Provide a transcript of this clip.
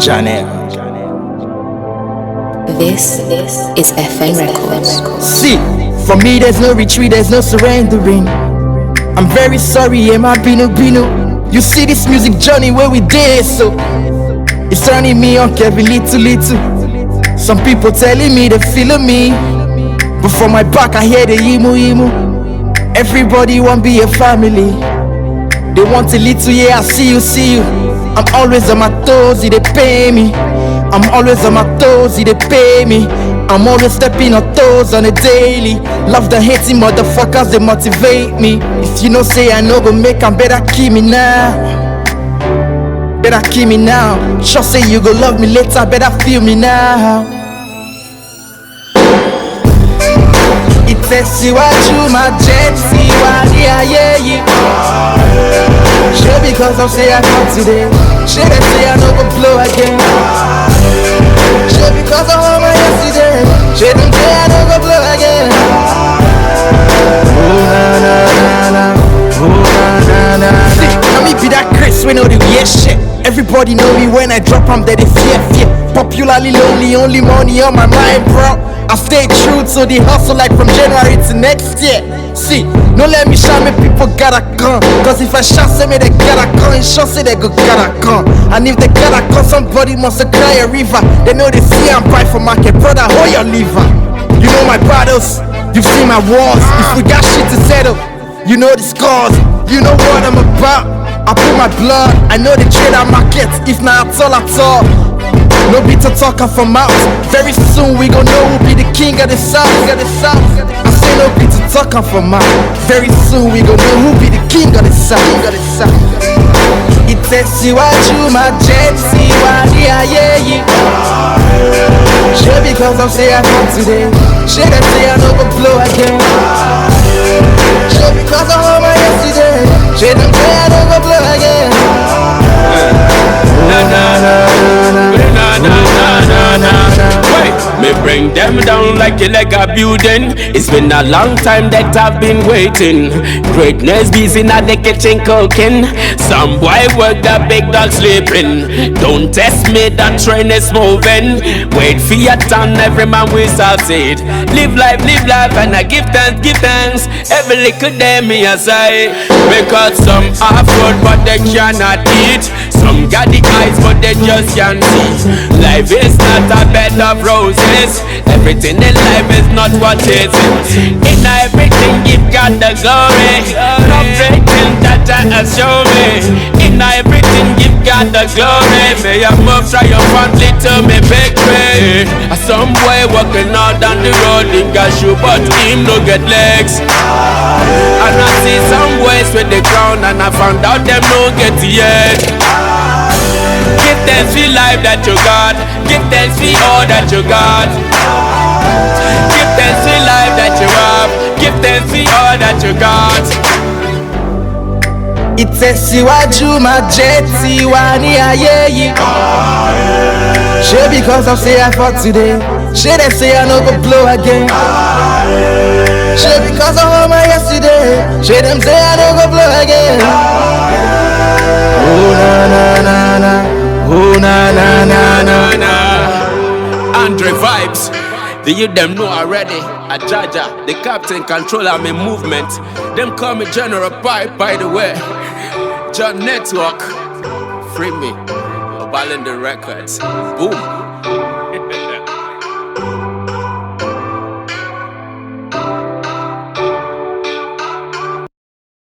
Janelle. This is FN Records. See, for me there's no retreat, there's no surrendering. I'm very sorry, yeah, my binu. You see this music journey where we did, so it's turning me on Kevin little. Some people telling me they feeling me, but from my back I hear the yimu. Everybody want be a family. They want a little, yeah, I see you. I'm always on my toes, they pay me. I'm always on my toes, they pay me. I'm always stepping on toes on a daily. Love the hating motherfuckers, they motivate me. If you know say I know go make 'em, better keep me now. Better keep me now. Sure say you go love me later, better feel me now. Itesiwaju my jet, see why yeah. Sure because I'm say I come today. Sure they say I no go blow again. Sure because I'm on my yesterday. Sure them say I no go blow again. See, now me be that Chris, we know the weird shit. Everybody know me when I drop, I'm dead, they fear. Popularly lonely, only money on my mind, bro. I stay true to the hustle like from January to next year. See, no let me shout me people gotta come. Cause if I shout say me they gotta come, and sure say they go gotta come. And if they gotta come, somebody must cry a river. They know they see I'm buy for market, brother, hold your liver. You know my battles, you've seen my wars. If we got shit to settle, you know the scores. You know what I'm about, I put my blood. I know the trade our market, if not at all. No bitter talker from out. Very soon we gon' know who be the king of the south. I say no bitter talker from out. Very soon we gon' know who be the king of the south. Itesiwaju my jet, see why yeah. Sure because I'm say I come today. Sure they say I no go blow again. Sure because I'm on my yesterday. Sure them say I no go blow again. Wait, me bring them down like a building. It's been a long time that I've been waiting. Greatness busy in the kitchen cooking. Some boy work, the big dog sleeping. Don't test me, that train is moving. Wait for your turn, every man will succeed. Live life, and I give thanks. Every little day me aside. Because some have food but they cannot eat. Some got the eyes but they just can't see. Life is not a bed of roses. Everything in life is not what it is. In everything give God the glory. Love everything that I has shown me. In everything give God the glory. May I move triumphantly to me victory. Some boy walking out down the road in got shoe but him no get legs. And I see some boys with the crown and I found out them no get yet. Give thanks for life that you got. Give thanks for all that you got. Give thanks for life that you have. Give thanks for all that you got. Itesiwaju my jet, see why yeah. Sure because I'm say I fought today. Sure they say I no go blow again. Sure because I'm on my yesterday. Sure them say I no go blow again. Oh na. Andre vibes. The youth them know already. A Jaja, the captain, controller my movement. Them call me General Pipe, by the way. John Network, free me. Balling the records. Boom.